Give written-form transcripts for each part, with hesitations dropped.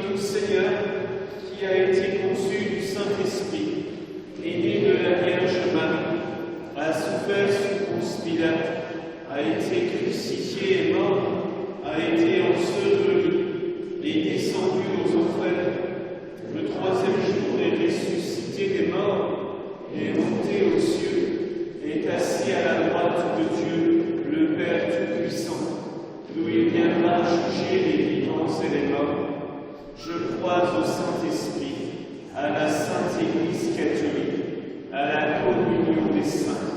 ton Seigneur, qui a été conçu du Saint-Esprit, est né de la Vierge Marie, a souffert sous Ponce Pilate, a été crucifié et mort, a été enseveli, est descendu aux enfers, le troisième jour est ressuscité des morts, est monté aux cieux, est assis à la droite de Dieu, le Père Tout-Puissant, d'où il viendra juger les vivants et les morts. Je crois au Saint-Esprit, à la Sainte Église catholique, à la communion des saints,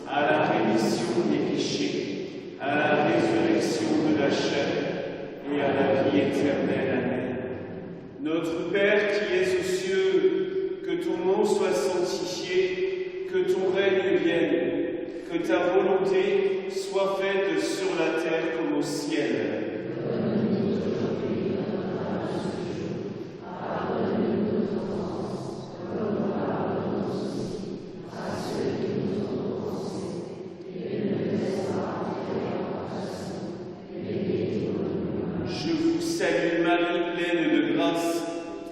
à la rémission des péchés, à la résurrection de la chair et à la vie éternelle. Amen. Notre Père qui es aux cieux, que ton nom soit sanctifié, que ton règne vienne, que ta volonté soit faite sur la terre comme au ciel. Je vous salue Marie, pleine de grâce,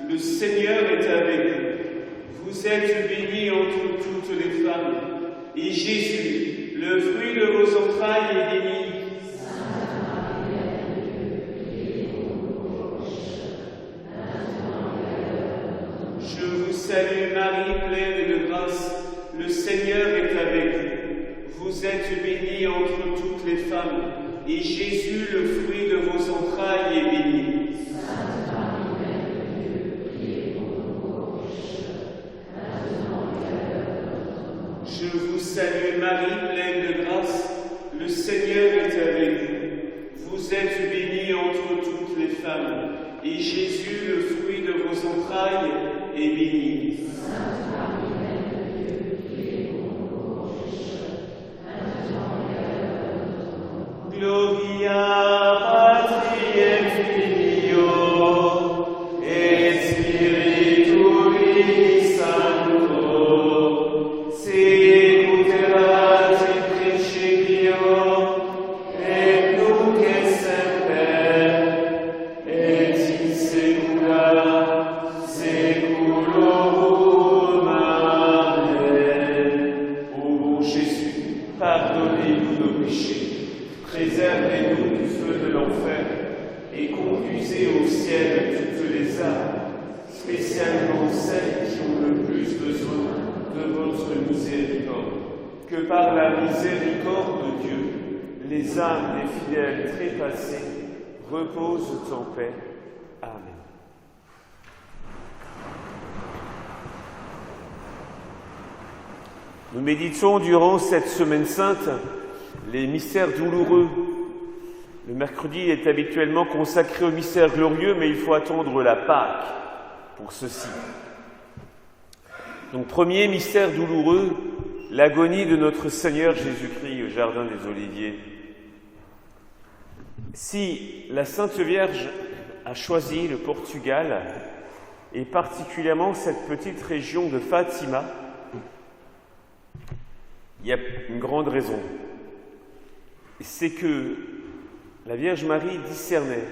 le Seigneur est avec vous. Vous êtes bénie entre toutes les femmes, et Jésus, le fruit de vos entrailles, est béni. Je vous salue Marie, pleine de grâce, le Seigneur est avec vous. Vous êtes bénie entre toutes les femmes, et Jésus, le fruit de vos entrailles, est béni. Je vous salue Marie, pleine de grâce, le Seigneur est avec vous. Vous êtes bénie entre toutes les femmes, et Jésus, le fruit de vos entrailles, est béni. Gloria Patri et Filio et Spiritui Sancto, sicut erat in principio, et nunc et semper, et in saecula saeculorum. Amen. Ô bon Jésus, pardonnez-nous nos péchés, préservez-nous du feu de l'enfer et conduisez au ciel toutes les âmes, spécialement celles qui ont le plus besoin de votre miséricorde. Que par la miséricorde de Dieu, les âmes des fidèles trépassés reposent en paix. Amen. Nous méditons durant cette semaine sainte les mystères douloureux. Le mercredi est habituellement consacré aux mystères glorieux, mais il faut attendre la Pâque pour ceci. Donc, premier mystère douloureux, l'agonie de notre Seigneur Jésus-Christ au Jardin des Oliviers. Si la Sainte Vierge a choisi le Portugal, et particulièrement cette petite région de Fatima, il y a une grande raison. C'est que la Vierge Marie discernait,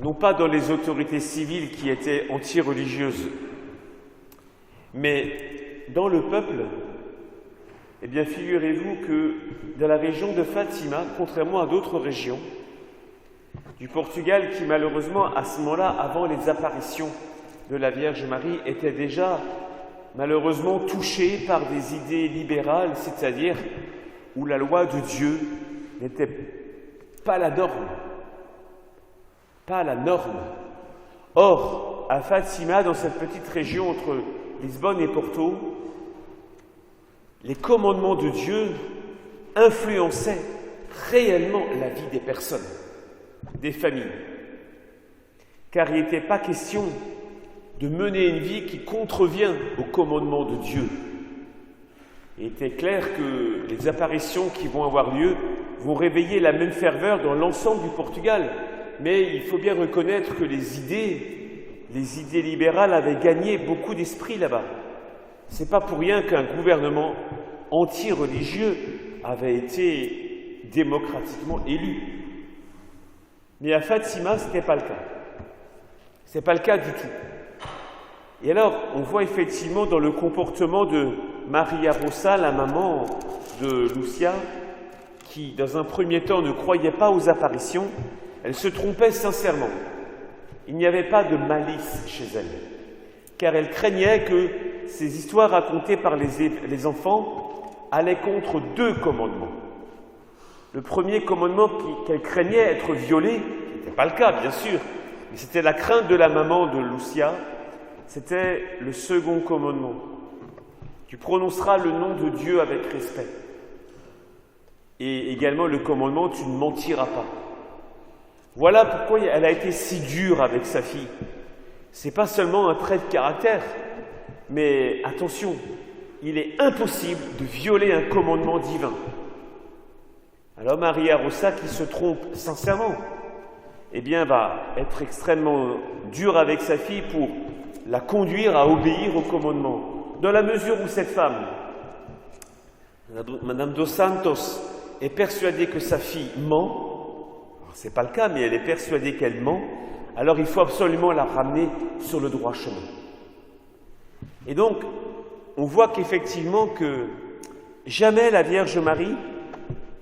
non pas dans les autorités civiles qui étaient anti-religieuses, mais dans le peuple. Eh bien, figurez-vous que dans la région de Fatima, contrairement à d'autres régions du Portugal qui, malheureusement, à ce moment-là, avant les apparitions de la Vierge Marie, étaient déjà, malheureusement, touchées par des idées libérales, c'est-à-dire où la loi de Dieu n'était pas la norme. Pas la norme. Or, à Fatima, dans cette petite région entre Lisbonne et Porto, les commandements de Dieu influençaient réellement la vie des personnes, des familles. Car il n'était pas question de mener une vie qui contrevient aux commandements de Dieu. Il était clair que les apparitions qui vont avoir lieu vont réveiller la même ferveur dans l'ensemble du Portugal. Mais il faut bien reconnaître que les idées libérales avaient gagné beaucoup d'esprit là-bas. Ce n'est pas pour rien qu'un gouvernement anti-religieux avait été démocratiquement élu. Mais à Fatima, ce n'était pas le cas. Ce n'est pas le cas du tout. Et alors, on voit effectivement dans le comportement de Maria Rosa, la maman de Lucia, qui, dans un premier temps, ne croyait pas aux apparitions, elle se trompait sincèrement. Il n'y avait pas de malice chez elle, car elle craignait que ces histoires racontées par les enfants allaient contre 2 commandements. Le premier commandement qu'elle craignait être violé, ce n'était pas le cas, bien sûr, mais c'était la crainte de la maman de Lucia, c'était le second commandement. Tu prononceras le nom de Dieu avec respect. Et également le commandement, tu ne mentiras pas. Voilà pourquoi elle a été si dure avec sa fille. Ce n'est pas seulement un trait de caractère, mais attention, il est impossible de violer un commandement divin. Alors Maria Rosa, qui se trompe sincèrement, eh bien, va être extrêmement dure avec sa fille pour la conduire à obéir au commandement. Dans la mesure où cette femme, Madame dos Santos, est persuadée que sa fille ment, ce n'est pas le cas, mais elle est persuadée qu'elle ment, alors il faut absolument la ramener sur le droit chemin. Et donc, on voit qu'effectivement que jamais la Vierge Marie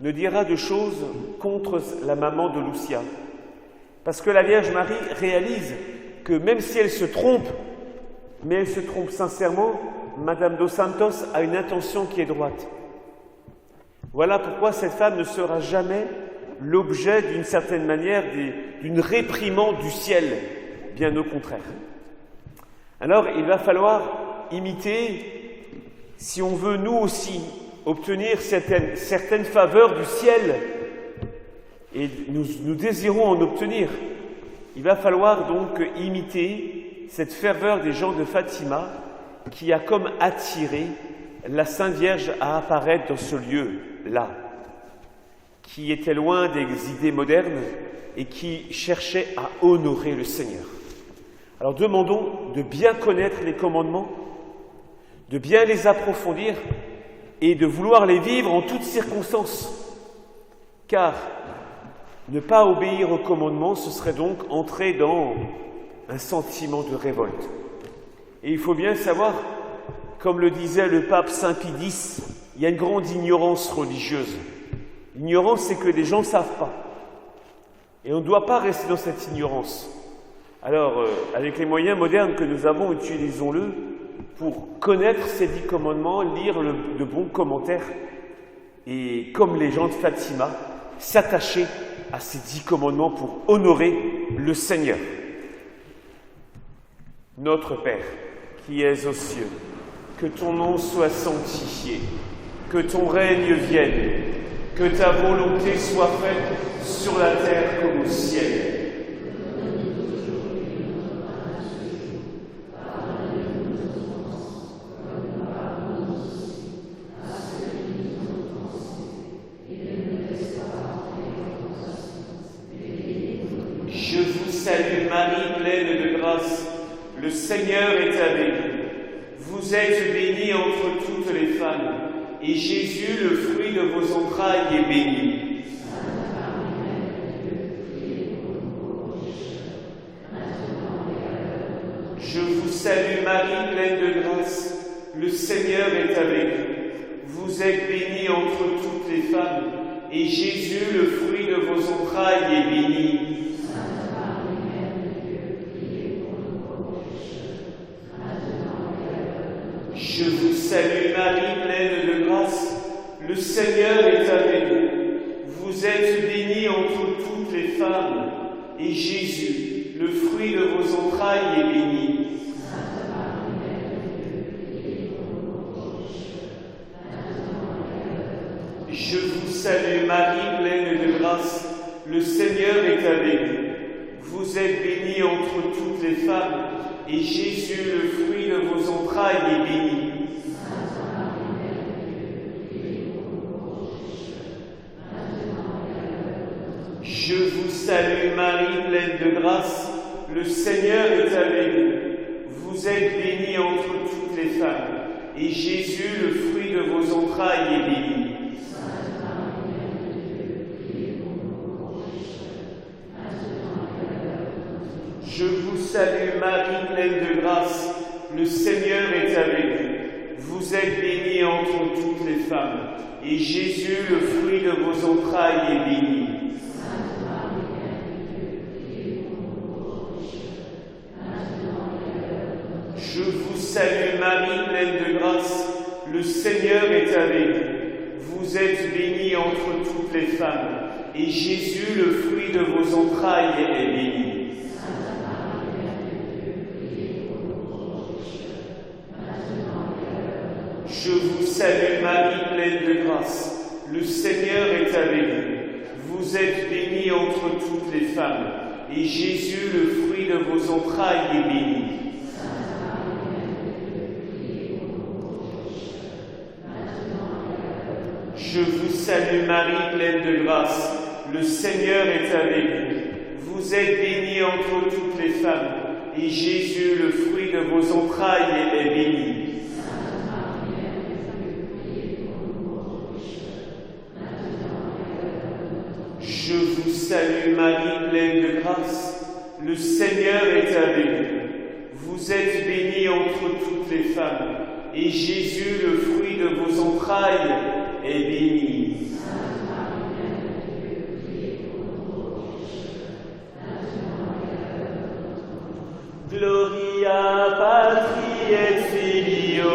ne dira de choses contre la maman de Lucia. Parce que la Vierge Marie réalise que même si elle se trompe, mais elle se trompe sincèrement, Madame dos Santos a une intention qui est droite. Voilà pourquoi cette femme ne sera jamais l'objet, d'une certaine manière, d'une réprimande du ciel, bien au contraire. Alors, il va falloir imiter, si on veut nous aussi obtenir certaines faveurs du ciel, et nous désirons en obtenir, il va falloir donc imiter cette ferveur des gens de Fatima qui a comme attiré la Sainte Vierge à apparaître dans ce lieu-là, qui était loin des idées modernes et qui cherchait à honorer le Seigneur. Alors demandons de bien connaître les commandements, de bien les approfondir et de vouloir les vivre en toutes circonstances, car ne pas obéir aux commandements, ce serait donc entrer dans un sentiment de révolte. Et il faut bien savoir, comme le disait le pape Saint Pie X, il y a une grande ignorance religieuse. L'ignorance, c'est que les gens ne savent pas. Et on ne doit pas rester dans cette ignorance. Alors, avec les moyens modernes que nous avons, utilisons-le pour connaître ces 10 commandements, lire de bons commentaires et, comme les gens de Fatima, s'attacher à ces 10 commandements pour honorer le Seigneur. Notre Père, qui es aux cieux, que ton nom soit sanctifié, que ton règne vienne, que ta volonté soit faite sur la terre comme au ciel. Je vous salue Marie, pleine de grâce, le Seigneur est avec vous. Vous êtes bénie entre toutes les femmes, et Jésus, le fruit de vos entrailles, est béni. Je vous salue Marie, pleine de grâce, le Seigneur est avec vous. Vous êtes bénie entre toutes les femmes, et Jésus, le fruit de vos entrailles, est béni. Je vous salue Marie, pleine de grâce, le Seigneur est avec vous. Vous êtes bénie entre toutes les femmes, et Jésus, le fruit de vos entrailles, est béni. Je vous salue Marie, pleine de grâce, le Seigneur est avec vous. Vous êtes bénie entre toutes les femmes, et Jésus, le fruit de vos entrailles, est béni. Je vous salue Marie, pleine de grâce, le Seigneur est avec vous. Vous êtes bénie entre toutes les femmes, et Jésus, le fruit de vos entrailles, est béni. Je vous salue Marie, pleine de grâce, le Seigneur est avec vous. Vous êtes bénie entre toutes les femmes, et Jésus, le fruit de vos entrailles, est béni. Je vous salue Marie, pleine de grâce, le Seigneur est avec vous. Vous êtes bénie entre toutes les femmes, et Jésus, le fruit de vos entrailles, est béni. Je vous salue Marie, pleine de grâce, le Seigneur est avec vous. Vous êtes bénie entre toutes les femmes, et Jésus, le fruit de vos entrailles, est béni. Je vous salue Marie, pleine de grâce, le Seigneur est avec vous. Vous êtes bénie entre toutes les femmes, et Jésus, le fruit de vos entrailles, est béni. Je vous salue Marie, pleine de grâce, le Seigneur est avec vous. Vous êtes bénie entre toutes les femmes, et Jésus, le fruit de vos entrailles, est béni. Gloria Patri et Filio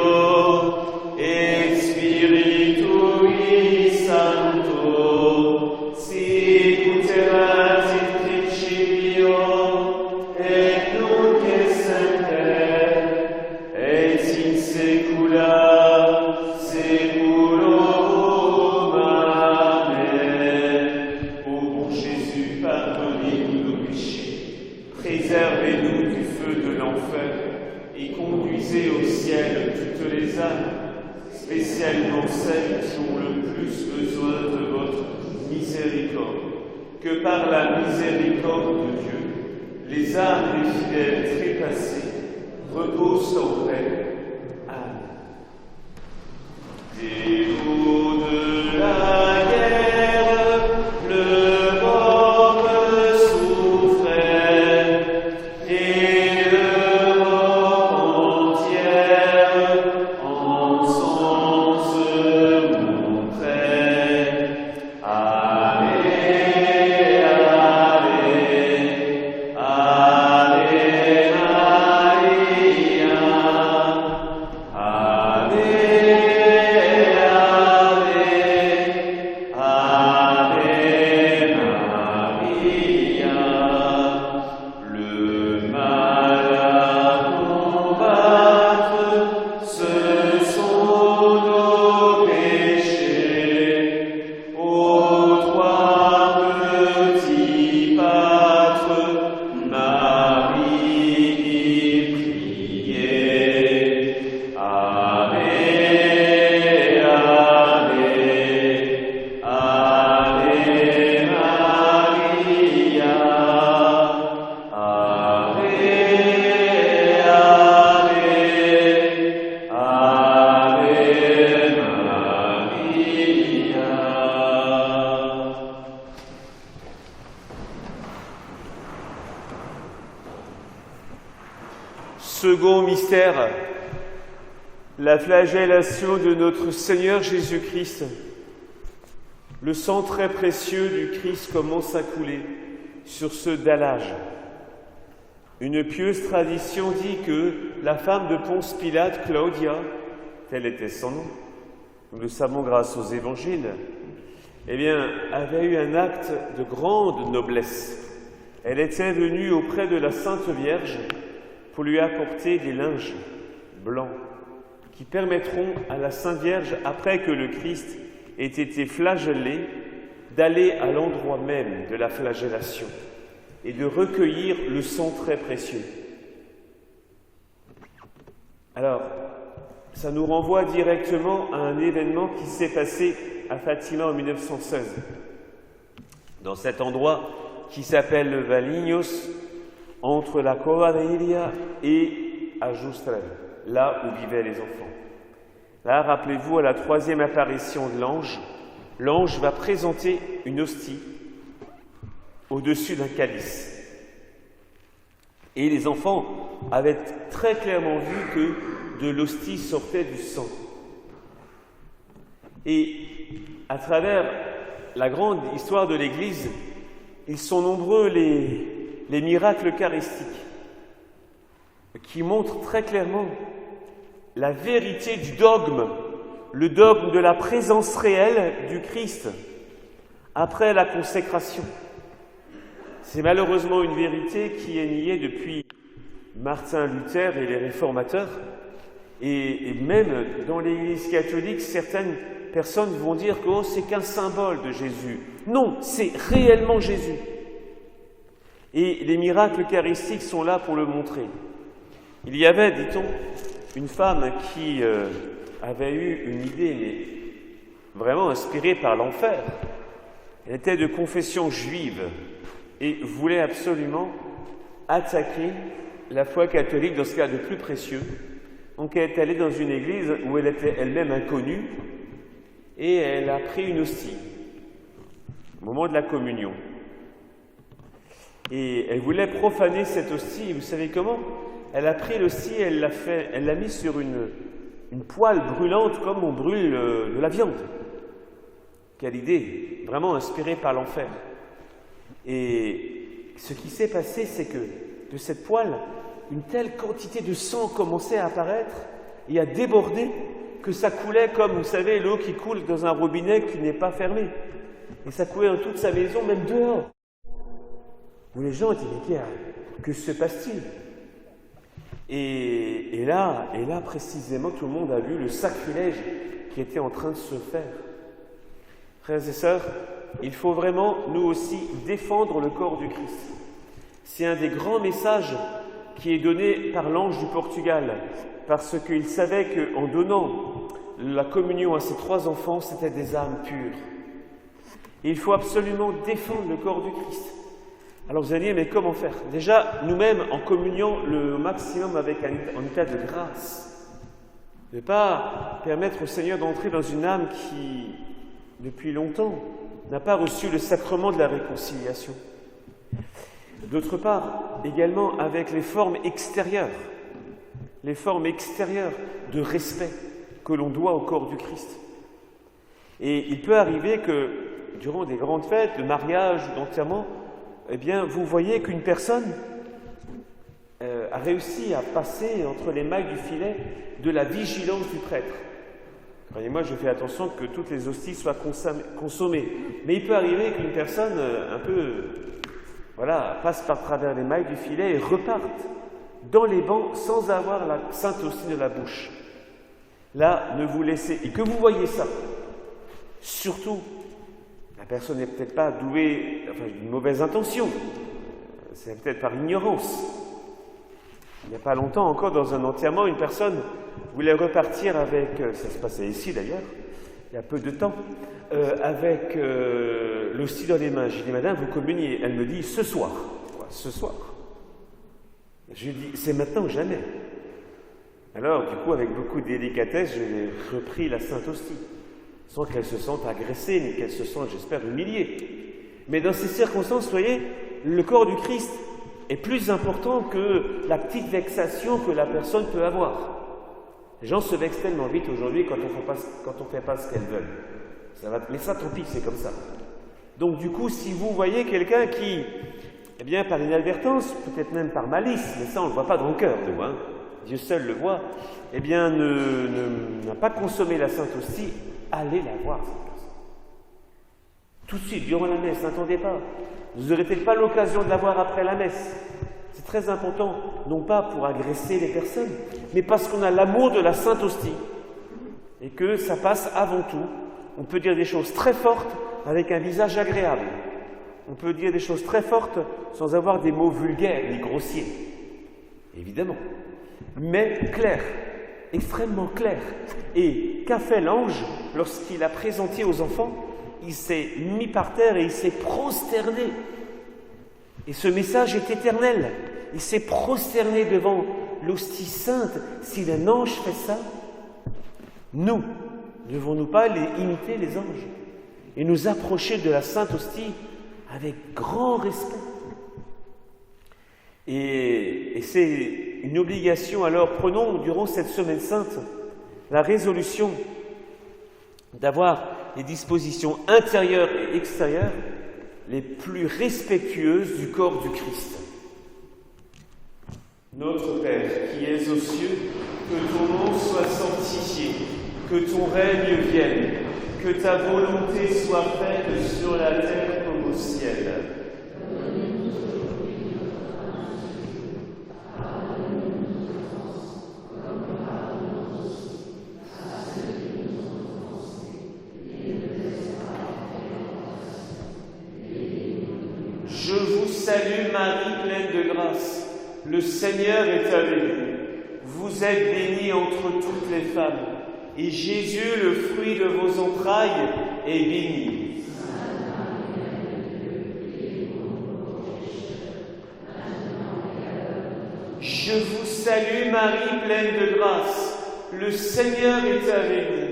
et Spiritui Sancto, sicut erat in principio et nunc et semper et in saecula saeculorum. Amen. Ô bon Jésus, pardonnez-nous nos péchés, préservez-nous du feu de l'enfer et conduisez au ciel toutes les âmes, spécialement celles qui ont le plus besoin de votre miséricorde. Que par la miséricorde de Dieu, les âmes des fidèles trépassés reposent en paix. Amen. Dévot de la guerre, l'Europe souffrait, et l'Europe entière ensemble se montrait. Ave, Ave, Ave Maria. Ave, Ave, Ave Maria. Le mal à combattre, ce sont nos péchés. Ô trois petits pâtres, Marie qui priait. Ave, Ave, Ave Maria. Ave, Ave, Ave Maria. Second mystère, la flagellation de notre Seigneur Jésus-Christ. Le sang très précieux du Christ commence à couler sur ce dallage. Une pieuse tradition dit que la femme de Ponce Pilate, Claudia, tel était son nom, nous le savons grâce aux évangiles, avait eu un acte de grande noblesse. Elle était venue auprès de la Sainte Vierge pour lui apporter des linges blancs qui permettront à la Sainte Vierge, après que le Christ ait été flagellé, d'aller à l'endroit même de la flagellation et de recueillir le sang très précieux. Alors, ça nous renvoie directement à un événement qui s'est passé à Fatima en 1916, dans cet endroit qui s'appelle le Valignos, entre la Cova de Iria et Ajustre, là où vivaient les enfants. Là, rappelez-vous, à la troisième apparition de l'ange, l'ange va présenter une hostie au-dessus d'un calice. Et les enfants avaient très clairement vu que de l'hostie sortait du sang. Et à travers la grande histoire de l'Église, ils sont nombreux les miracles eucharistiques qui montrent très clairement la vérité du dogme, le dogme de la présence réelle du Christ après la consécration. C'est malheureusement une vérité qui est niée depuis Martin Luther et les réformateurs. Et même dans l'Église catholique, certaines personnes vont dire que c'est qu'un symbole de Jésus. Non, c'est réellement Jésus. Et les miracles eucharistiques sont là pour le montrer. Il y avait, dit-on, une femme qui avait eu une idée, mais vraiment inspirée par l'enfer. Elle était de confession juive et voulait absolument attaquer la foi catholique dans ce cas de plus précieux. Donc elle est allée dans une église où elle était elle-même inconnue et elle a pris une hostie au moment de la communion. Et elle voulait profaner cette hostie. Et vous savez comment? Elle a pris l'hostie et elle l'a mise sur une poêle brûlante comme on brûle de la viande. Quelle idée, vraiment inspirée par l'enfer. Et ce qui s'est passé, c'est que de cette poêle, une telle quantité de sang commençait à apparaître et à déborder que ça coulait comme, vous savez, l'eau qui coule dans un robinet qui n'est pas fermé. Et ça coulait dans toute sa maison, même dehors. Où les gens étaient mais que se passe-t-il? Et là, précisément, tout le monde a vu le sacrilège qui était en train de se faire. Frères et sœurs, il faut vraiment, nous aussi, défendre le corps du Christ. C'est un des grands messages qui est donné par l'ange du Portugal, parce qu'il savait qu'en donnant la communion à ces 3 enfants, c'était des âmes pures. Et il faut absolument défendre le corps du Christ. Alors vous allez dire, mais comment faire? Déjà, nous-mêmes, en communiant le maximum avec un état de grâce. Ne pas permettre au Seigneur d'entrer dans une âme qui, depuis longtemps, n'a pas reçu le sacrement de la réconciliation. D'autre part, également avec les formes extérieures de respect que l'on doit au corps du Christ. Et il peut arriver que, durant des grandes fêtes, de mariage, d'enterrement, eh bien, vous voyez qu'une personne a réussi à passer entre les mailles du filet de la vigilance du prêtre. Croyez-moi, je fais attention que toutes les hosties soient consommées. Mais il peut arriver qu'une personne passe par travers les mailles du filet et reparte dans les bancs sans avoir la sainte hostie de la bouche. Là, ne vous laissez... Et que vous voyez ça, surtout, la personne n'est peut-être pas douée, d'une mauvaise intention. C'est peut-être par ignorance. Il n'y a pas longtemps encore, dans un enterrement, une personne voulait repartir avec, ça se passait ici d'ailleurs, il y a peu de temps, avec l'hostie dans les mains. J'ai dit, madame, vous communiez. Elle me dit, ce soir. Quoi, ce soir? Je lui dis, c'est maintenant ou jamais. Alors, du coup, avec beaucoup de délicatesse, j'ai repris la sainte hostie, sans qu'elle se sente agressée, ni qu'elle se sente, j'espère, humiliée. Mais dans ces circonstances, vous voyez, le corps du Christ est plus important que la petite vexation que la personne peut avoir. Les gens se vexent tellement vite aujourd'hui quand on ne fait pas ce qu'elles veulent. Mais ça, tant pis, c'est comme ça. Donc du coup, si vous voyez quelqu'un qui, par inadvertance, peut-être même par malice, mais ça on ne le voit pas dans le cœur, nous, Dieu seul le voit, n'a pas consommé la Sainte Hostie, allez la voir, cette personne. Tout de suite, durant la messe, n'attendez pas. Vous n'aurez peut-être pas l'occasion de la voir après la messe. C'est très important, non pas pour agresser les personnes, mais parce qu'on a l'amour de la Sainte Hostie. Et que ça passe avant tout. On peut dire des choses très fortes avec un visage agréable. On peut dire des choses très fortes sans avoir des mots vulgaires ni grossiers. Évidemment. Mais clair, extrêmement clair. Et qu'a fait l'ange lorsqu'il a présenté aux enfants? Il s'est mis par terre et il s'est prosterné. Et ce message est éternel. Il s'est prosterné devant l'hostie sainte. Si un ange fait ça, nous, ne devons-nous pas imiter les anges et nous approcher de la sainte hostie avec grand respect? Et c'est une obligation. Alors prenons durant cette semaine sainte la résolution d'avoir les dispositions intérieures et extérieures les plus respectueuses du corps du Christ. Notre Père qui es aux cieux, que ton nom soit sanctifié, que ton règne vienne, que ta volonté soit faite sur la terre comme au ciel. Je vous salue Marie, pleine de grâce. Le Seigneur est avec vous. Vous êtes bénie entre toutes les femmes, et Jésus, le fruit de vos entrailles, est béni. Je vous salue Marie, pleine de grâce. Le Seigneur est avec vous.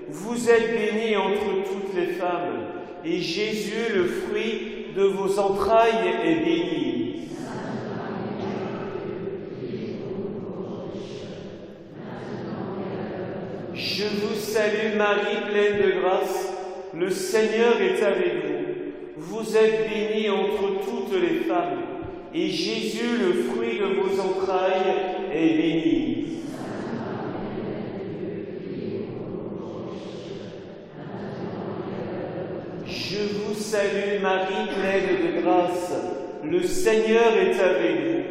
Vous êtes bénie entre toutes les femmes, et Jésus, le fruit de vos entrailles, est béni. Je vous salue Marie, pleine de grâce, le Seigneur est avec vous. Vous êtes bénie entre toutes les femmes, et Jésus, le fruit de vos entrailles, est béni. Je vous salue Marie, pleine de grâce, le Seigneur est avec vous.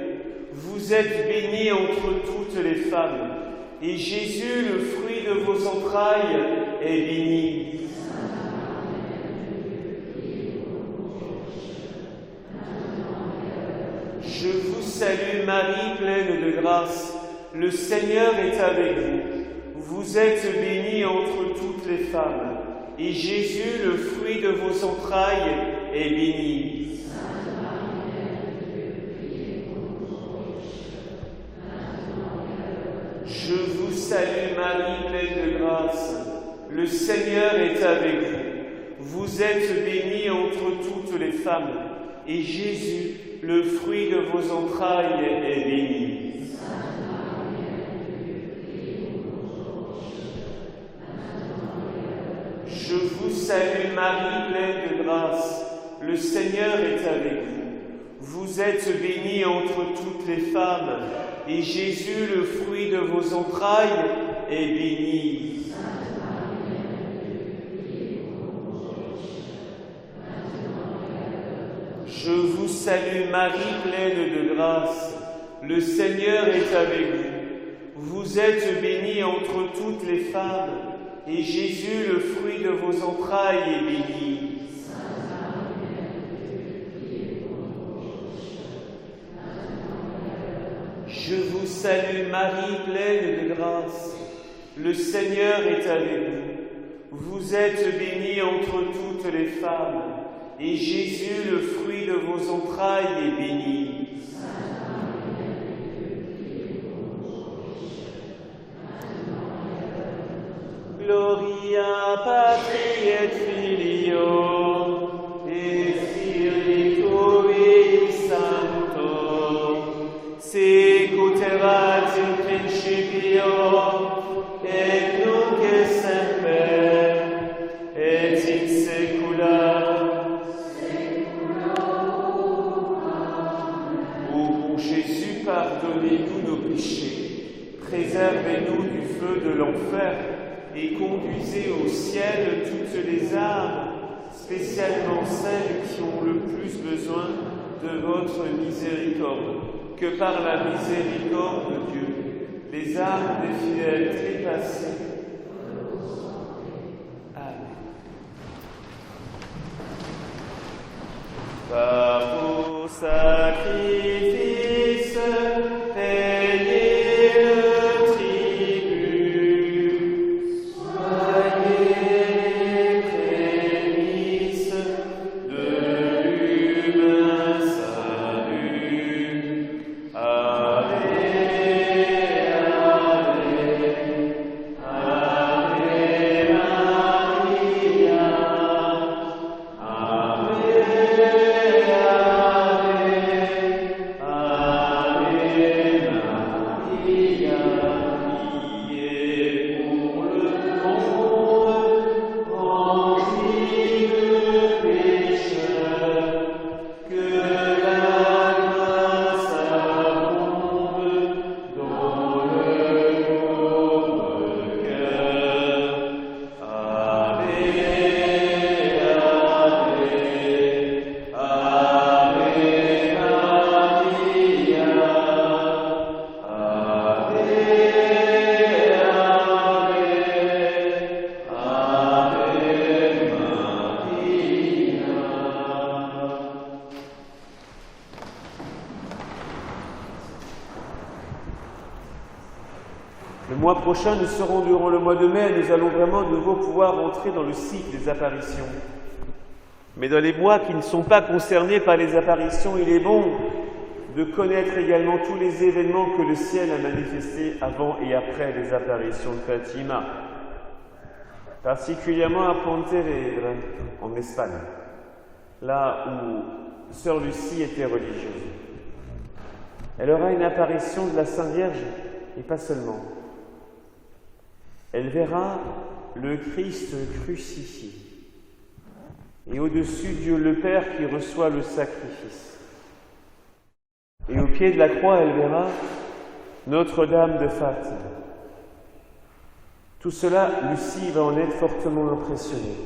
Vous êtes bénie entre toutes les femmes, et Jésus, le fruit de vos entrailles, est béni. Je vous salue Marie, pleine de grâce, le Seigneur est avec vous. Vous êtes bénie entre toutes les femmes, et Jésus, le fruit de vos entrailles, est béni. Je vous salue Marie, pleine de grâce, le Seigneur est avec vous. Vous êtes bénie entre toutes les femmes, et Jésus, le fruit de vos entrailles, est béni. Je vous salue Marie, pleine de grâce, le Seigneur est avec vous. Vous êtes bénie entre toutes les femmes, et Jésus, le fruit de vos entrailles, est béni. Je vous salue Marie, pleine de grâce, le Seigneur est avec vous. Vous êtes bénie entre toutes les femmes, et Jésus, le fruit de vos entrailles, est béni. Je vous salue Marie, pleine de grâce, le Seigneur est avec vous. Vous êtes bénie entre toutes les femmes, et Jésus, le fruit de vos entrailles, est béni. Gloria Patri et Filio et Spiritus Sancto, sicut erat in principio et nunc et semper et in saecula. Ô mon Jésus, pardonnez-nous nos péchés, préservez-nous du feu de l'enfer, et conduisez au ciel toutes les âmes, spécialement celles qui ont le plus besoin de votre miséricorde. Que par la miséricorde de Dieu, les âmes des fidèles trépassés. Amen. Par vos sacrifices, Le mois prochain, nous serons durant le mois de mai, nous allons vraiment de nouveau pouvoir entrer dans le cycle des apparitions. Mais dans les mois qui ne sont pas concernés par les apparitions, il est bon de connaître également tous les événements que le ciel a manifestés avant et après les apparitions de Fatima, particulièrement à Pontevedra, en Espagne, là où Sœur Lucie était religieuse. Elle aura une apparition de la Sainte Vierge, et pas seulement. Elle verra le Christ crucifié, et au-dessus Dieu le Père qui reçoit le sacrifice. Et au pied de la croix, elle verra Notre-Dame de Fatima. Tout cela, Lucie va en être fortement impressionnée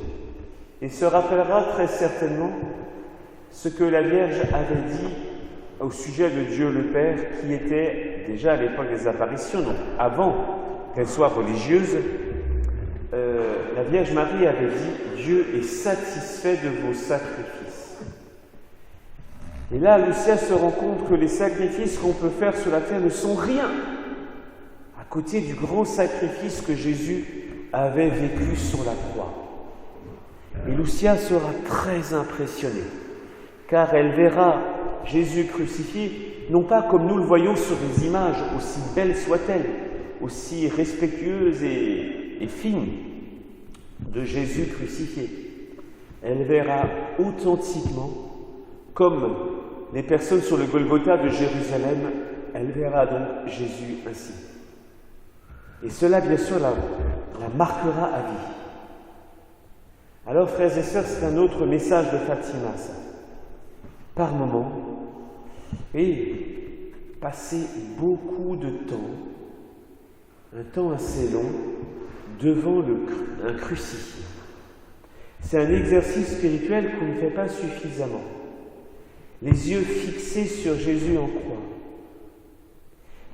et se rappellera très certainement ce que la Vierge avait dit au sujet de Dieu le Père, qui était déjà à l'époque des apparitions, donc avant qu'elle soit religieuse. La Vierge Marie avait dit « Dieu est satisfait de vos sacrifices ». Et là, Lucia se rend compte que les sacrifices qu'on peut faire sur la terre ne sont rien à côté du grand sacrifice que Jésus avait vécu sur la croix. Et Lucia sera très impressionnée, car elle verra Jésus crucifié, non pas comme nous le voyons sur des images, aussi belles soient-elles, aussi respectueuses et fines, de Jésus crucifié. Elle verra authentiquement, comme les personnes sur le Golgotha de Jérusalem, elle verra donc Jésus ainsi. Et cela, bien sûr, la marquera à vie. Alors, frères et sœurs, c'est un autre message de Fatima, ça. Par moment, et passer beaucoup de temps, un temps assez long, devant un crucifié. C'est un exercice spirituel qu'on ne fait pas suffisamment. Les yeux fixés sur Jésus en croix.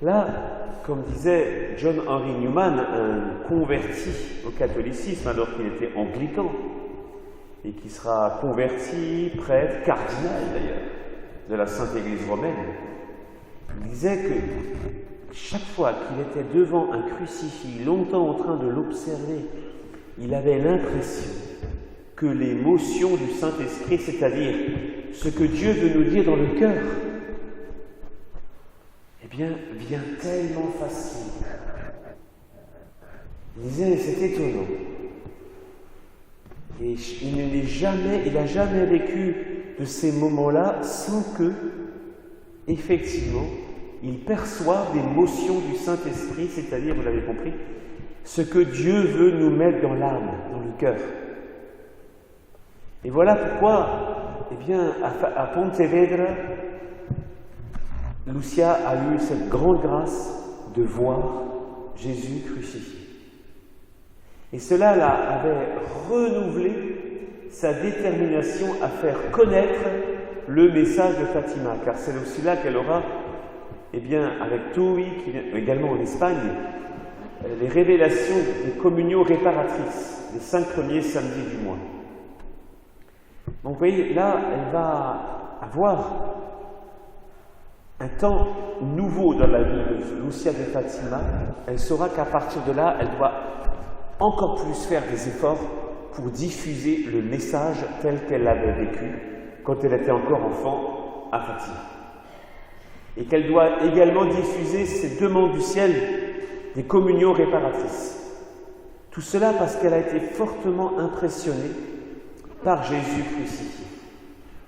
Là, comme disait John Henry Newman, un converti au catholicisme alors qu'il était anglican, et qui sera converti, prêtre, cardinal d'ailleurs, de la Sainte Église romaine, il disait que chaque fois qu'il était devant un crucifix, longtemps en train de l'observer, il avait l'impression que l'émotion du Saint-Esprit, c'est-à-dire ce que Dieu veut nous dire dans le cœur, eh bien, vient tellement facile. Il disait, c'est étonnant. Et il n'a jamais vécu de ces moments-là sans que, effectivement, il perçoive des motions du Saint-Esprit, c'est-à-dire, vous l'avez compris, ce que Dieu veut nous mettre dans l'âme, dans le cœur. Et voilà pourquoi, eh bien, à Pontevedra, Lucia a eu cette grande grâce de voir Jésus crucifié. Et cela avait renouvelé sa détermination à faire connaître le message de Fatima, car c'est aussi là qu'elle aura, eh bien, avec Tui, qui vient également en Espagne, les révélations des communions réparatrices, les 5 premiers samedis du mois. Donc vous voyez, là, elle va avoir un temps nouveau dans la vie de Lucia de Fatima. Elle saura qu'à partir de là, elle doit encore plus faire des efforts pour diffuser le message tel qu'elle l'avait vécu quand elle était encore enfant à Fatima. Et qu'elle doit également diffuser ces demandes du ciel des communions réparatrices. Tout cela parce qu'elle a été fortement impressionnée par Jésus crucifié,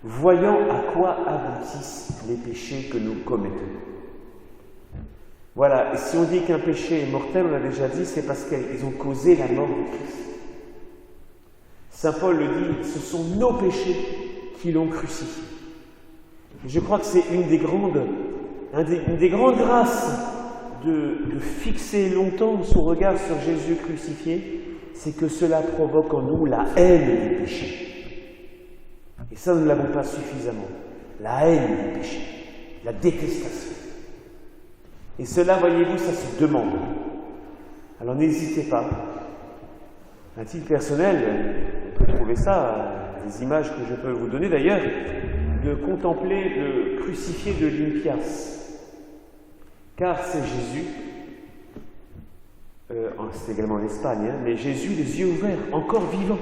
voyant à quoi aboutissent les péchés que nous commettons. Voilà, et si on dit qu'un péché est mortel, on l'a déjà dit, c'est parce qu'ils ont causé la mort de Christ. Saint Paul le dit, ce sont nos péchés qui l'ont crucifié. Et je crois que c'est une des grandes grâces de fixer longtemps son regard sur Jésus crucifié, c'est que cela provoque en nous la haine des péchés. Et ça, nous ne l'avons pas suffisamment. La haine des péchés, la détestation. Et cela, voyez-vous, ça se demande. Alors n'hésitez pas. À titre personnel, vous pouvez trouver ça, des images que je peux vous donner d'ailleurs, de contempler le crucifié de Limpias. Car c'est Jésus c'est également en Espagne, hein, mais Jésus, les yeux ouverts, encore vivant,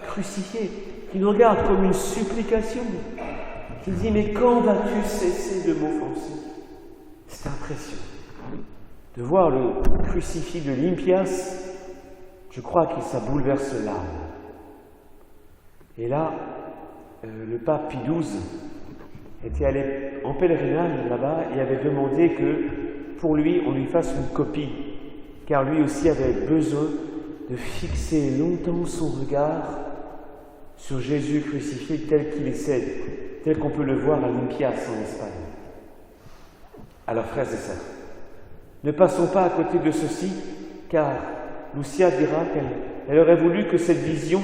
crucifié, qui nous regarde comme une supplication, qui dit « Mais quand vas-tu cesser de m'offenser ?» C'est impressionnant. De voir le crucifié de Limpias, je crois que ça bouleverse l'âme. Et là, le pape Pie XII était allé en pèlerinage là-bas et avait demandé que pour lui, on lui fasse une copie, car lui aussi avait besoin de fixer longtemps son regard sur Jésus crucifié tel qu'il est, tel qu'on peut le voir à Limpias en Espagne. Alors, frères et sœurs, ne passons pas à côté de ceci, car Lucia dira qu'elle aurait voulu que cette vision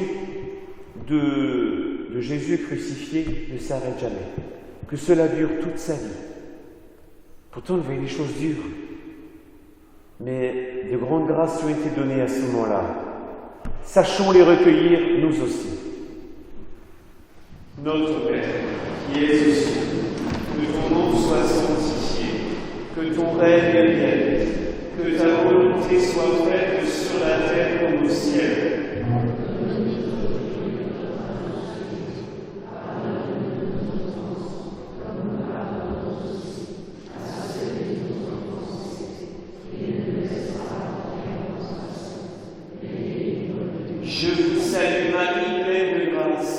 de Jésus crucifié ne s'arrête jamais, que cela dure toute sa vie. Pourtant, elle voyait des choses dures, mais de grandes grâces ont été données à ce moment-là. Sachons les recueillir, nous aussi. Notre Père, qui es aux cieux, que ton nom soit sanctifié, que ton règne vienne, que ta volonté soit faite sur la terre comme au ciel. Je vous salue Marie, pleine de grâce.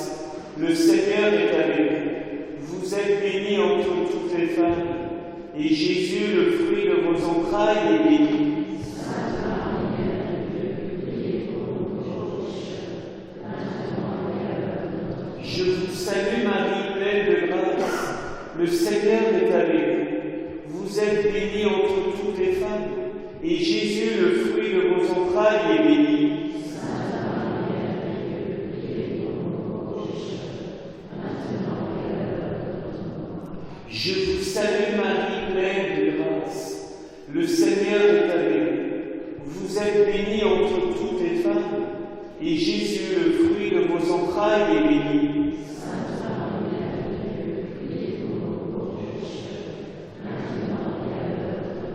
Le Seigneur est avec vous. Vous êtes bénie entre toutes les femmes, et Jésus, le fruit de vos entrailles, est béni. Je vous salue Marie, pleine de grâce. Le Seigneur est avec vous. Vous êtes bénie entre toutes les femmes, et Jésus, le fruit de vos entrailles, est béni. Je vous salue Marie, pleine de grâce. Le Seigneur est avec vous. Vous êtes bénie entre toutes les femmes, et Jésus, le fruit de vos entrailles, est béni.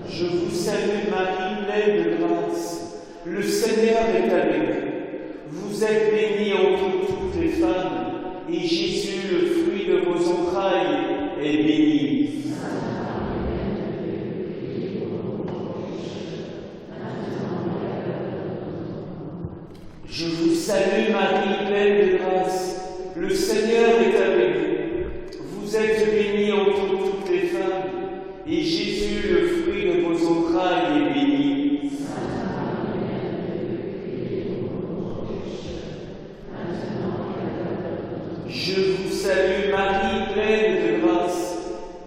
Je vous salue Marie, pleine de grâce. Le Seigneur est avec vous. Vous êtes bénie entre toutes les femmes, et Jésus, le fruit de vos entrailles, est béni. Je vous salue Marie, pleine de grâce. Le Seigneur est avec vous. Vous êtes bénie entre toutes les femmes, et Jésus, le fruit de vos entrailles, est béni. Je vous salue Marie, pleine de grâce.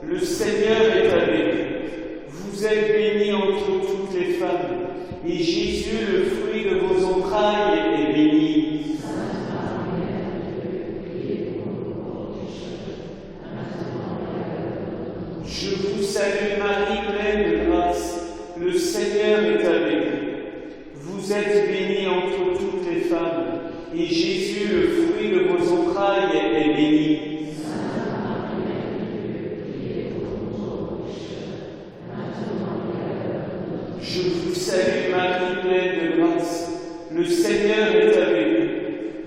Le Seigneur est avec vous. Vous êtes bénie entre toutes les femmes, et Jésus, le fruit de vos entrailles, est béni. Je vous salue Marie, pleine de grâce. Le Seigneur est avec vous. Vous êtes bénie entre toutes les femmes, et Jésus, le fruit de vos entrailles, est béni. Je vous salue Marie, pleine de grâce. Le Seigneur est avec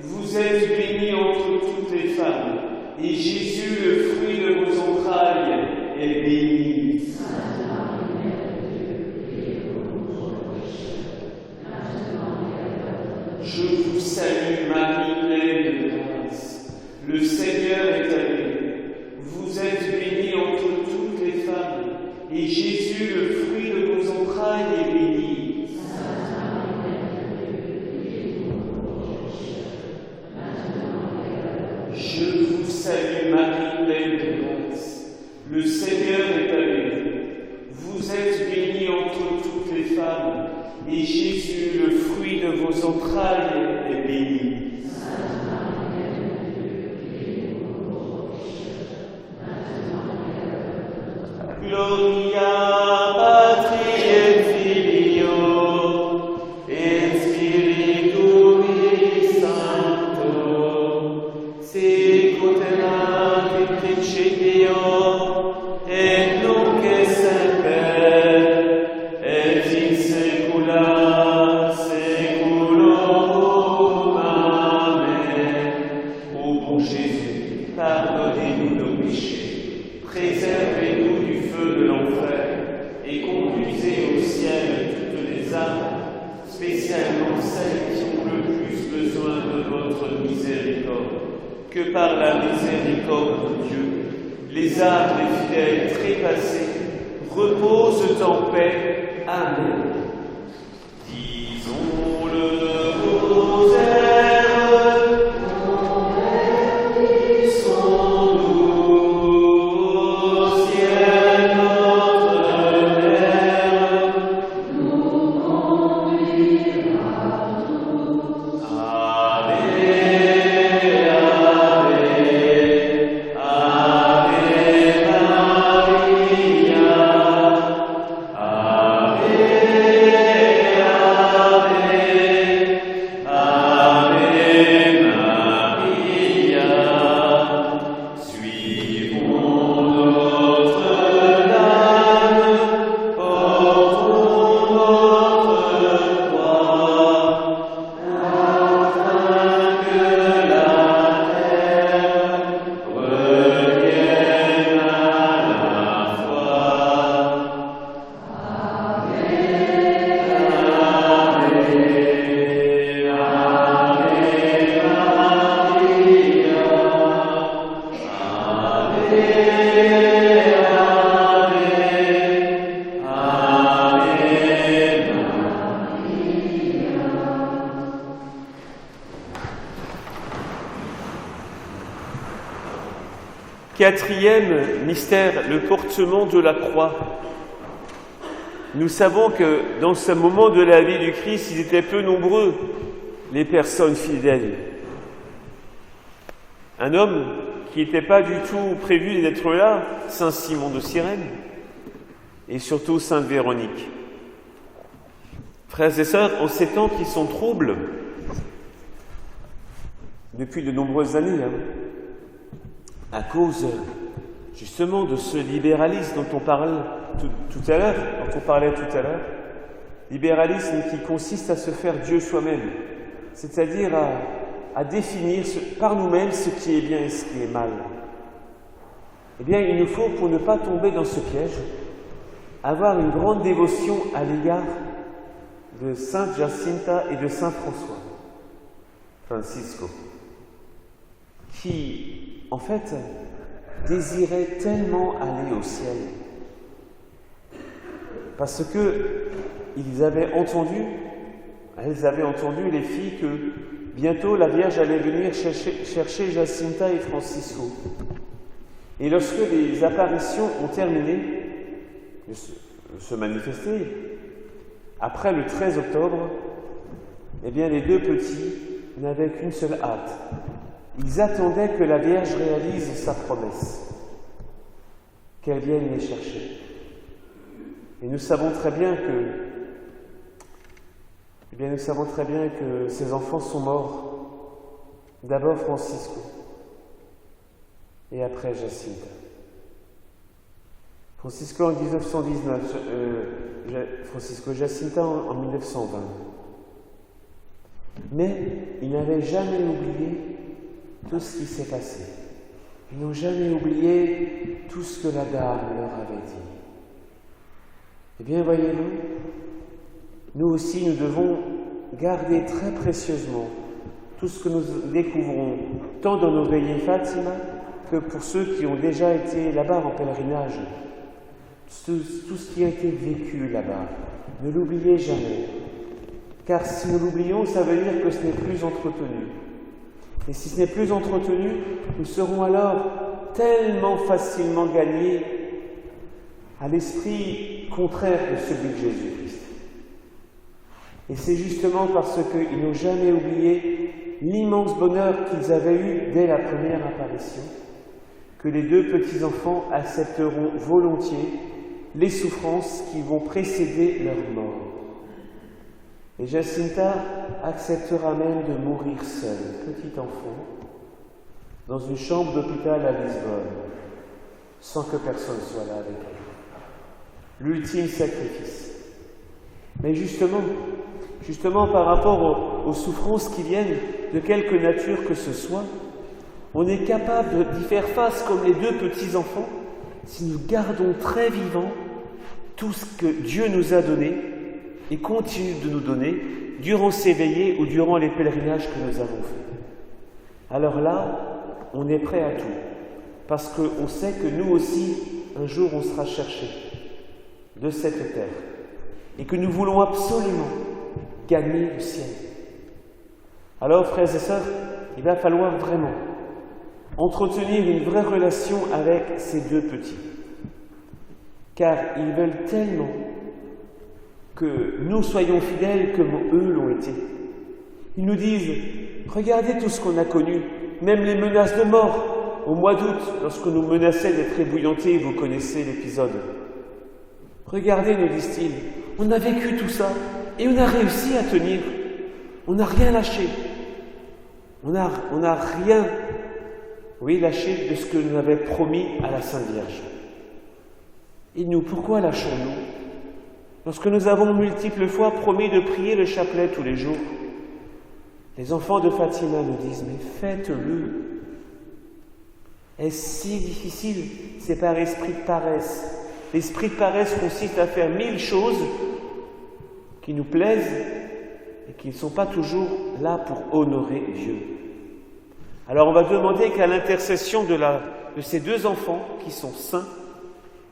vous. Vous êtes bénie entre toutes les femmes, et Jésus, le fruit de vos entrailles, est béni. Je vous salue Marie, pleine de grâce. Le Seigneur est avec vous. Vous êtes bénie entre toutes les femmes, et Jésus, le fruit de vos entrailles, est béni. Je vous salue Marie, pleine de grâce. Le Seigneur est avec vous. Vous êtes bénie entre toutes les femmes, et Jésus, le fruit de vos entrailles, est béni. Gloria Patri et Filio et Spiritui Sancto, sicut erat in principio et nunc et semper et in saecula spécialement celles qui ont le plus besoin de votre miséricorde, que par la miséricorde de Dieu, les âmes des fidèles trépassés reposent en paix. Amen. Disons le rosaire. Quatrième mystère, le portement de la croix. Nous savons que dans ce moment de la vie du Christ, ils étaient peu nombreux, les personnes fidèles. Un homme qui n'était pas du tout prévu d'être là, Saint Simon de Cyrène, et surtout Sainte Véronique. Frères et sœurs, en ces temps qui sont troubles, depuis de nombreuses années, à cause justement de ce libéralisme dont on parlait tout à l'heure, libéralisme qui consiste à se faire Dieu soi-même, c'est-à-dire à définir par nous-mêmes ce qui est bien et ce qui est mal. Eh bien, il nous faut, pour ne pas tomber dans ce piège, avoir une grande dévotion à l'égard de Sainte Jacinta et de Saint François, Francisco, qui, en fait, désiraient tellement aller au ciel, parce que elles avaient entendu, les filles, que bientôt la Vierge allait venir chercher Jacinta et Francisco. Et lorsque les apparitions ont terminé de se manifester, après le 13 octobre, eh bien les deux petits n'avaient qu'une seule hâte. Ils attendaient que la Vierge réalise sa promesse, qu'elle vienne les chercher. Et nous savons très bien que ces enfants sont morts. D'abord Francisco, et après Jacinta. Francisco en 1919, Francisco Jacinta en 1920. Mais ils n'avaient jamais oublié tout ce qui s'est passé. Ils n'ont jamais oublié tout ce que la dame leur avait dit. Eh bien, voyez-vous, nous aussi, nous devons garder très précieusement tout ce que nous découvrons, tant dans nos veillées Fatima que pour ceux qui ont déjà été là-bas en pèlerinage. Tout ce qui a été vécu là-bas, ne l'oubliez jamais. Car si nous l'oublions, ça veut dire que ce n'est plus entretenu. Et si ce n'est plus entretenu, nous serons alors tellement facilement gagnés à l'esprit contraire de celui de Jésus-Christ. Et c'est justement parce qu'ils n'ont jamais oublié l'immense bonheur qu'ils avaient eu dès la première apparition que les deux petits-enfants accepteront volontiers les souffrances qui vont précéder leur mort. Et Jacinta acceptera même de mourir seule, petit enfant, dans une chambre d'hôpital à Lisbonne, sans que personne soit là avec elle. L'ultime sacrifice. Mais justement par rapport aux souffrances qui viennent de quelque nature que ce soit, on est capable d'y faire face comme les deux petits-enfants si nous gardons très vivant tout ce que Dieu nous a donné et continue de nous donner durant ces veillées ou durant les pèlerinages que nous avons faits. Alors là, on est prêt à tout, parce qu'on sait que nous aussi, un jour, on sera cherchés de cette terre, et que nous voulons absolument gagner le ciel. Alors, frères et sœurs, il va falloir vraiment entretenir une vraie relation avec ces deux petits, car ils veulent tellement que nous soyons fidèles comme eux l'ont été. Ils nous disent, regardez tout ce qu'on a connu, même les menaces de mort au mois d'août, lorsqu'on nous menaçait d'être ébouillantés, vous connaissez l'épisode. Regardez, nous disent-ils, on a vécu tout ça et on a réussi à tenir. On n'a rien lâché. On n'a rien, lâché de ce que nous avait promis à la Sainte Vierge. Et nous, pourquoi lâchons-nous? Lorsque nous avons multiples fois promis de prier le chapelet tous les jours, les enfants de Fatima nous disent, mais faites-le. Est-ce si difficile? C'est par esprit de paresse. L'esprit de paresse consiste à faire 1000 choses qui nous plaisent et qui ne sont pas toujours là pour honorer Dieu. Alors on va demander qu'à l'intercession de ces deux enfants qui sont saints,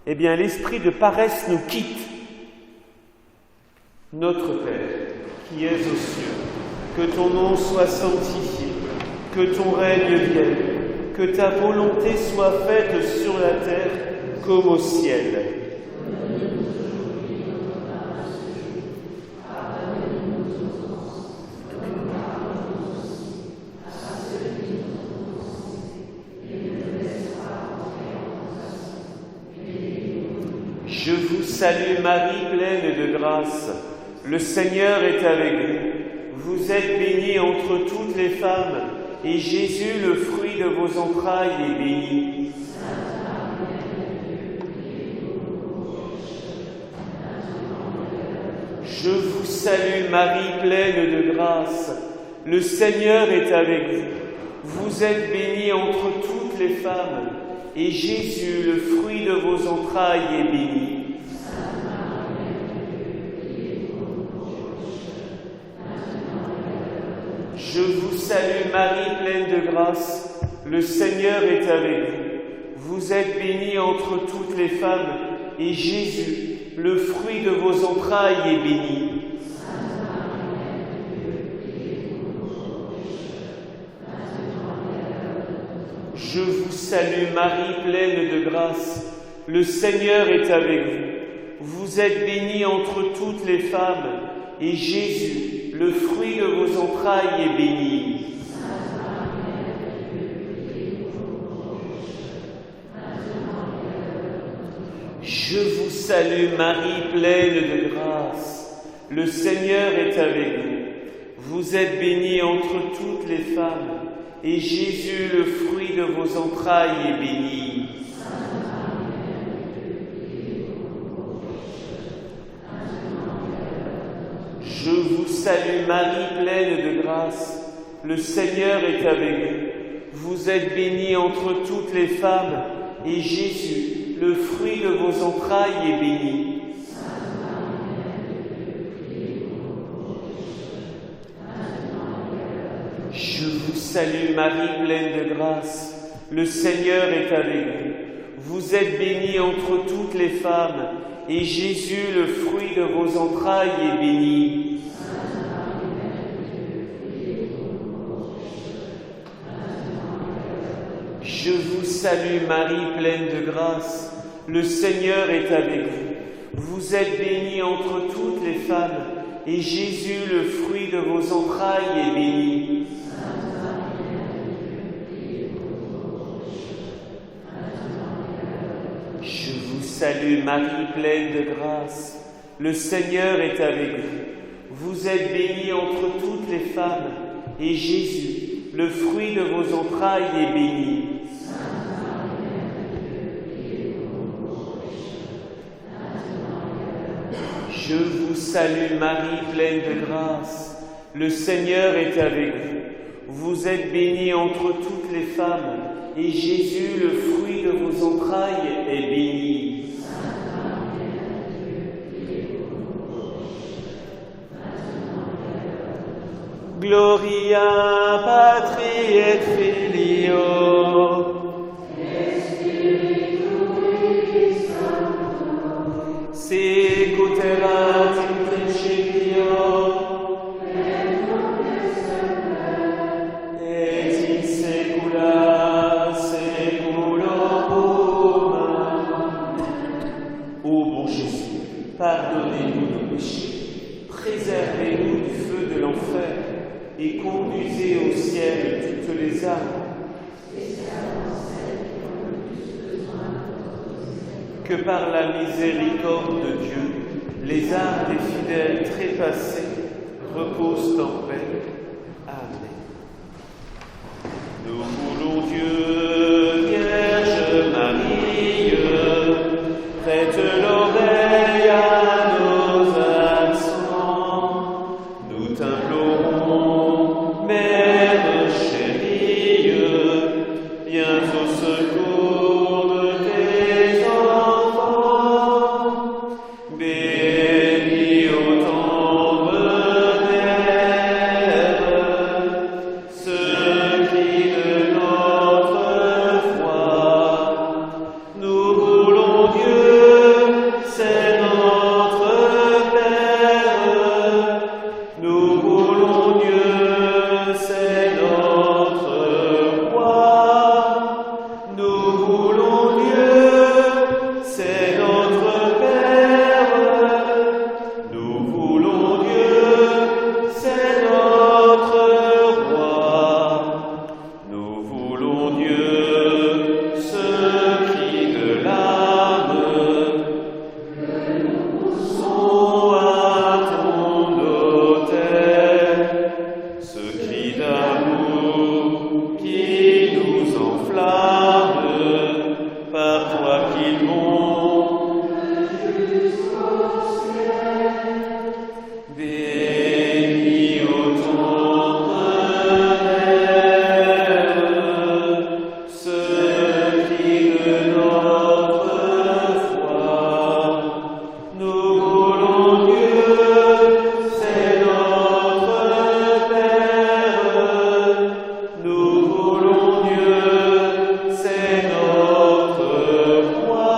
eh bien l'esprit de paresse nous quitte. Notre Père, qui es aux cieux, que ton nom soit sanctifié, que ton règne vienne, que ta volonté soit faite sur la terre comme au ciel. Je vous salue Marie, pleine de grâce. Le Seigneur est avec vous. Vous êtes bénie entre toutes les femmes, et Jésus, le fruit de vos entrailles, est béni. Je vous salue Marie, pleine de grâce. Le Seigneur est avec vous. Vous êtes bénie entre toutes les femmes, et Jésus, le fruit de vos entrailles, est béni. Je vous salue Marie, pleine de grâce. Le Seigneur est avec vous. Vous êtes bénie entre toutes les femmes, et Jésus, le fruit de vos entrailles, est béni. Je vous salue Marie, pleine de grâce. Le Seigneur est avec vous. Vous êtes bénie entre toutes les femmes, et Jésus, le fruit de vos entrailles, est béni. Je vous salue Marie, pleine de grâce. Le Seigneur est avec vous. Vous êtes bénie entre toutes les femmes, et Jésus, le fruit de vos entrailles, est béni. Je vous salue Marie, pleine de grâce. Le Seigneur est avec vous. Vous êtes bénie entre toutes les femmes, et Jésus, le fruit de vos entrailles, est béni. Je vous salue Marie, pleine de grâce. Le Seigneur est avec vous. Vous êtes bénie entre toutes les femmes, et Jésus, le fruit de vos entrailles, est béni. Je vous salue Marie, pleine de grâce. Le Seigneur est avec vous. Vous êtes bénie entre toutes les femmes, et Jésus, le fruit de vos entrailles, est béni. Je vous salue Marie, pleine de grâce. Le Seigneur est avec vous. Vous êtes bénie entre toutes les femmes, et Jésus, le fruit de vos entrailles, est béni. Je vous salue Marie, pleine de grâce. Le Seigneur est avec vous. Vous êtes bénie entre toutes les femmes, et Jésus, le fruit de vos entrailles, est béni. Gloria Patri et Filio. Sicut erat in principio, et in saecula saeculorum. Ô bon Jésus, pardonnez-nous nos péchés, préservez-nous du feu de l'enfer, et conduisez au ciel toutes les âmes. Que par la miséricorde de Dieu, les âmes des fidèles trépassés reposent en paix. Amen. Nous voulons Dieu, Vierge Marie, prête l'oreille à nos accents. Nous t'implorons, Mère chérie, viens au secours de tes enfants. Bénis au tendre Mère, ceux qui de notre foi, nous voulons Dieu, c'est notre Père. Nous voulons Dieu, c'est notre roi. Nous voulons Dieu, c'est notre Père. Nous voulons Dieu, c'est notre roi. Nous voulons Dieu, ceux qui de l'âme sont à ton autel, ce cri d'amour qui nous enflamme, par toi qu'ils montent jusqu'au ciel. Bénis au tendre Mère, ceux qui de notre foi, nous voulons Dieu, c'est notre Père. Nous voulons Dieu, c'est notre roi.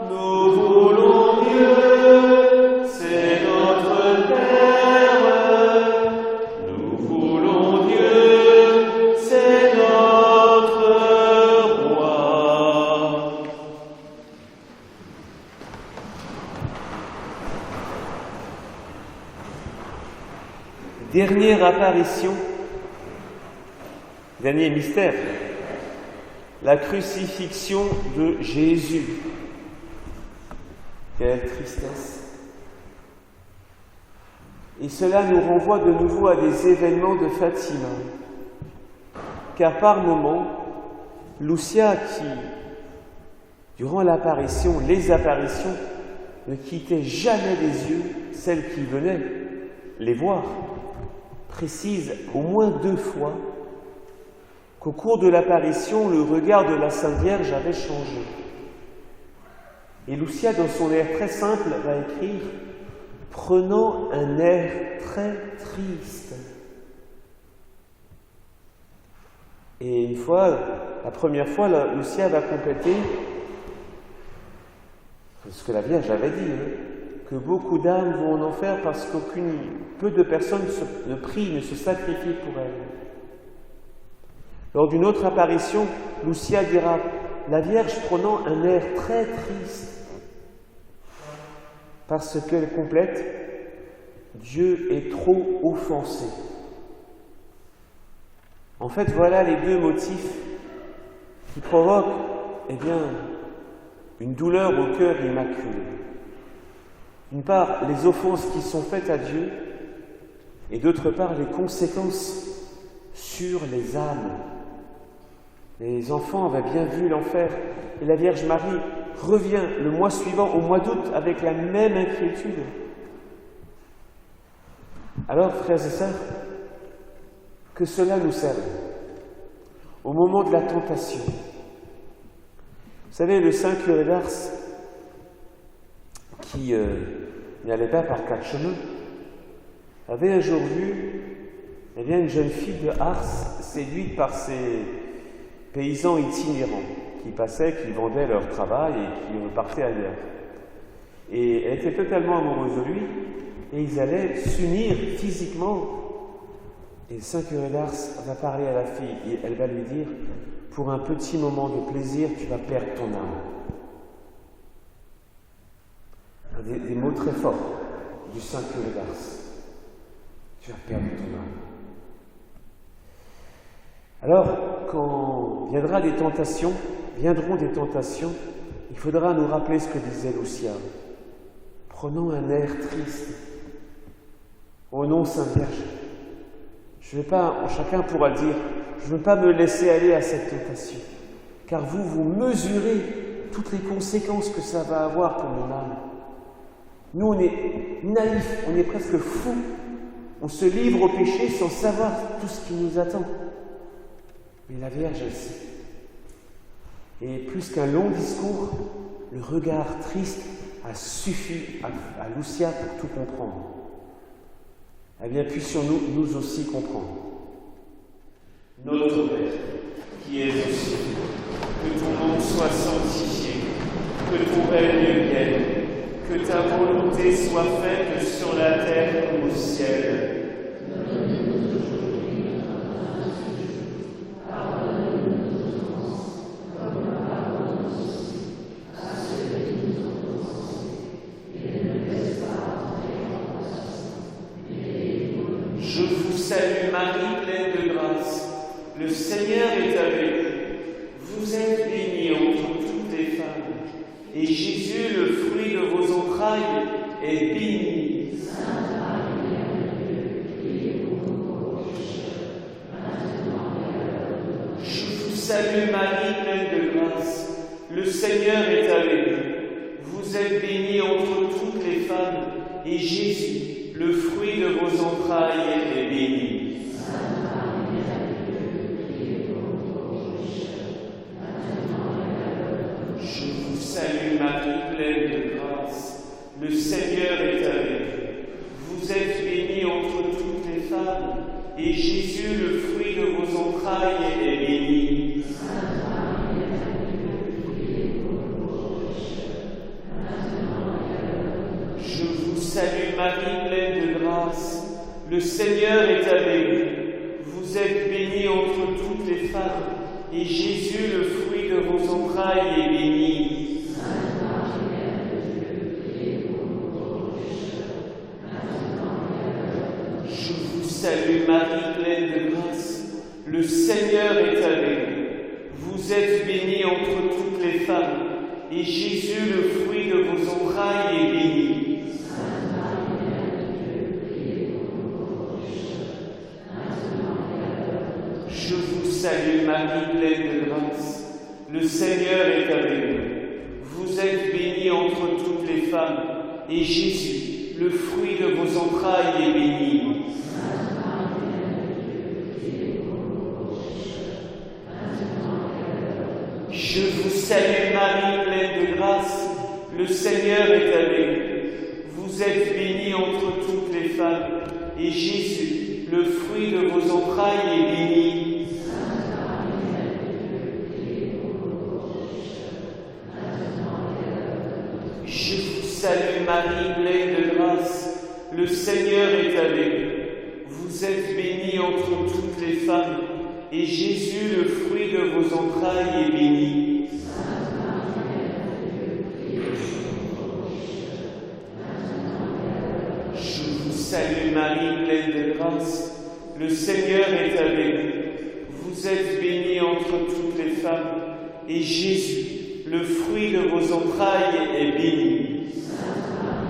Nous voulons Dieu, c'est notre Père. Nous voulons Dieu, c'est notre roi. Dernière apparition, dernier mystère, la crucifixion de Jésus. Quelle tristesse! Et cela nous renvoie de nouveau à des événements de Fatima. Car par moments, Lucia, qui, durant l'apparition, les apparitions, ne quittait jamais des yeux celles qui venaient les voir, précise au moins 2 fois qu'au cours de l'apparition, le regard de la Sainte Vierge avait changé. Et Lucia, dans son air très simple, va écrire « prenant un air très triste ». Et une fois, la première fois, Lucia va compléter ce que la Vierge avait dit, que beaucoup d'âmes vont en enfer parce peu de personnes ne prient, ne se sacrifient pour elles. Lors d'une autre apparition, Lucia dira « la Vierge prenant un air très triste » parce qu'elle complète « Dieu est trop offensé ». En fait, voilà les 2 motifs qui provoquent, une douleur au cœur immaculé. D'une part, les offenses qui sont faites à Dieu, et d'autre part, les conséquences sur les âmes. Les enfants avaient bien vu l'enfer, et la Vierge Marie revient le mois suivant, au mois d'août, avec la même inquiétude. Alors, frères et sœurs, que cela nous serve au moment de la tentation. Vous savez, le saint curé d'Ars, qui n'allait pas par 4 chemins, avait un jour vu Eh bien, une jeune fille de Ars, séduite par ces paysans itinérants qui passaient, qui vendaient leur travail et qui repartaient ailleurs. Et elle était totalement amoureuse de lui, et ils allaient s'unir physiquement. Et le saint curé d'Ars va parler à la fille, et elle va lui dire, pour un petit moment de plaisir, tu vas perdre ton âme. Des mots très forts du saint curé d'Ars. Tu vas perdre ton âme. Alors, quand viendront des tentations, il faudra nous rappeler ce que disait Lucia. Prenons un air triste. Ô non, Sainte Vierge, chacun pourra dire, je ne veux pas me laisser aller à cette tentation, car vous mesurez toutes les conséquences que ça va avoir pour mon âme. Nous, on est naïfs, on est presque fous. On se livre au péché sans savoir tout ce qui nous attend. Mais la Vierge, elle sait. Et plus qu'un long discours, le regard triste a suffi à Lucia pour tout comprendre. Eh bien, puissions-nous, nous aussi, comprendre. Notre Père, qui es aux cieux, que ton nom soit sanctifié, que ton règne vienne, que ta volonté soit faite sur la terre comme au ciel. Je vous salue Marie, pleine de grâce. Le Seigneur est avec vous. Vous êtes bénie entre toutes les femmes, et Jésus, le fruit de vos entrailles, est béni. Sainte Marie, Mère de Dieu, priez pour nous pauvres pécheurs, maintenant et à l'heure de notre mort. Je vous salue Marie, pleine de grâce. Le Seigneur est avec vous. Vous êtes bénie entre toutes les femmes, et Jésus, le fruit de vos entrailles, est béni. Sainte Marie, Mère de Dieu, priez pour nous pauvres pécheurs, maintenant et à l'heure de notre mort. Je vous salue Marie, pleine de grâce. Le Seigneur est avec vous. Vous êtes bénie entre toutes les femmes, et Jésus, le fruit de vos entrailles, est béni. Sainte Marie, Mère de Dieu, priez pour nous pauvres pécheurs, maintenant et à l'heure de notre mort. Je vous salue Marie, pleine de grâce. Le Seigneur est avec vous. Vous êtes bénie entre toutes les femmes, et Jésus, le fruit de vos entrailles, est béni. Sainte Marie, Mère de Dieu, priez pour nous pauvres pécheurs, maintenant et à l'heure de notre mort. Je vous salue Marie, pleine de grâce. Le Seigneur est avec vous. Vous êtes bénie entre toutes les femmes, et Jésus, le fruit de vos entrailles, est béni. Je vous salue Marie, pleine de grâce. Le Seigneur est avec vous. Vous êtes bénie entre toutes les femmes, et Jésus, le fruit de vos entrailles, est béni. Sainte Marie, Mère de Dieu, priez pour nous pauvres pécheurs, maintenant et à l'heure de notre mort. Je vous salue Marie, pleine de grâce. Le Seigneur est avec vous. Vous êtes bénie entre toutes les femmes, et Jésus, le fruit de vos entrailles, est béni. Je vous salue Marie, pleine de grâce. Le Seigneur est avec vous. Vous êtes bénie entre toutes les femmes, et Jésus, le fruit de vos entrailles, est béni. Sainte Marie, Mère de Dieu, priez pour nous pauvres pécheurs, maintenant et à l'heure de notre mort. Je vous salue Marie, pleine de grâce. Le Seigneur est avec vous. Vous êtes bénie entre toutes les femmes, et Jésus, le fruit de vos entrailles, est béni.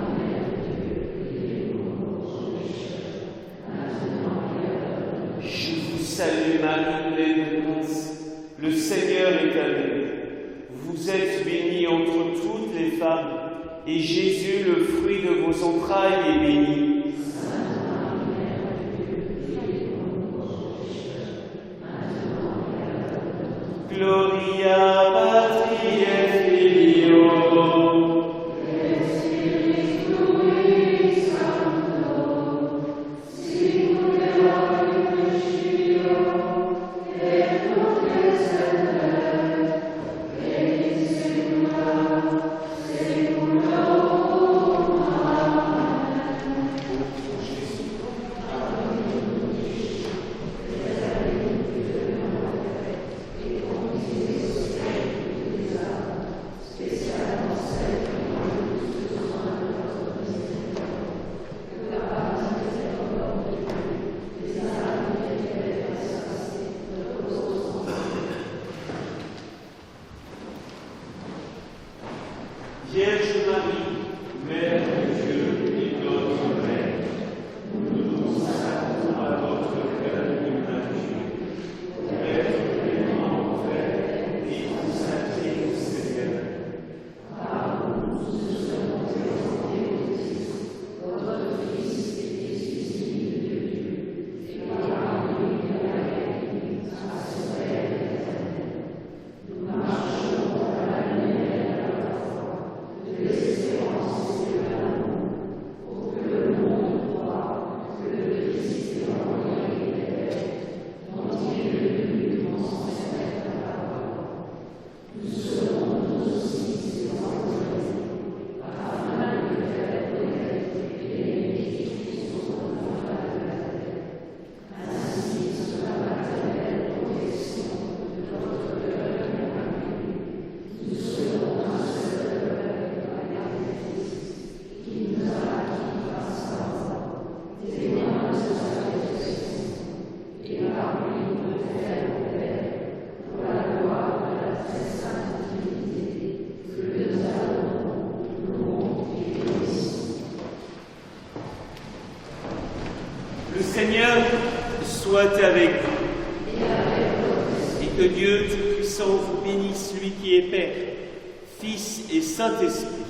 Sainte Marie, Mère de Dieu, priez pour nous pauvres pécheurs, maintenant et à l'heure de notre mort. Je vous salue Marie, pleine de grâce. Le Seigneur est avec vous. Vous êtes bénie entre toutes les femmes, et Jésus, le fruit de vos entrailles, est béni. Sainte Marie, Mère de Dieu, priez pour nous pauvres pécheurs, maintenant et à l'heure de notre mort. Gloria Patri et Filio et Spiritui Sancto, sicut erat in Seigneur soit avec vous. Et que Dieu Tout-Puissant vous bénisse, lui qui est Père, Fils et Saint-Esprit.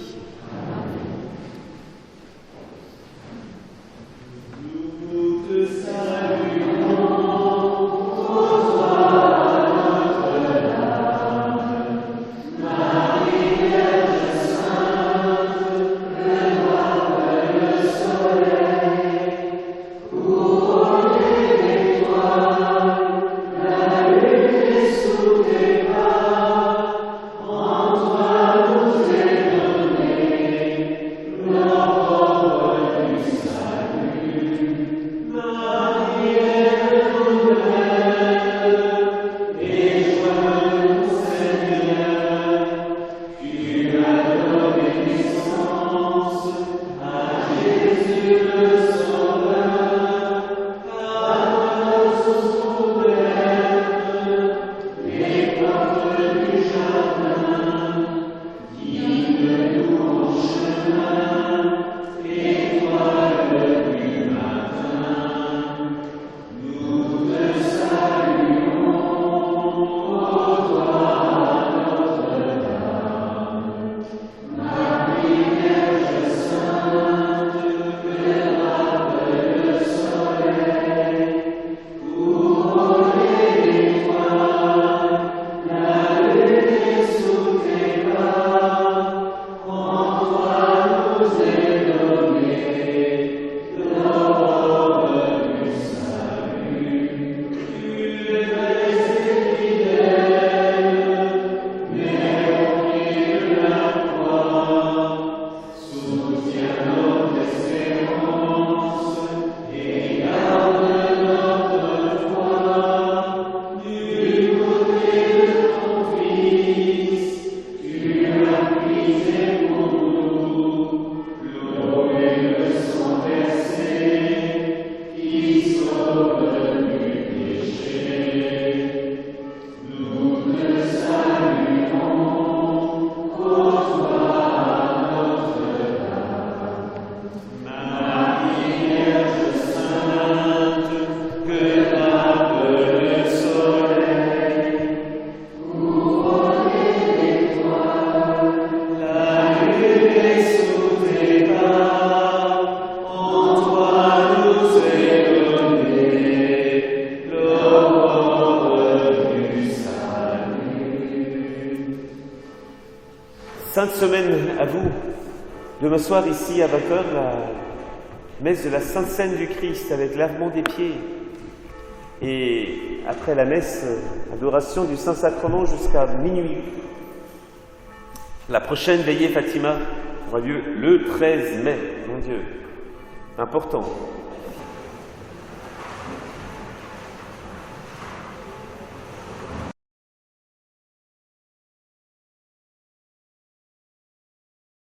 Sainte semaine à vous. Demain soir, ici à 20h, la messe de la Sainte Seine du Christ avec lavement des pieds. Et après la messe, adoration du Saint-Sacrement jusqu'à minuit. La prochaine veillée Fatima aura lieu le 13 mai, mon Dieu. Important.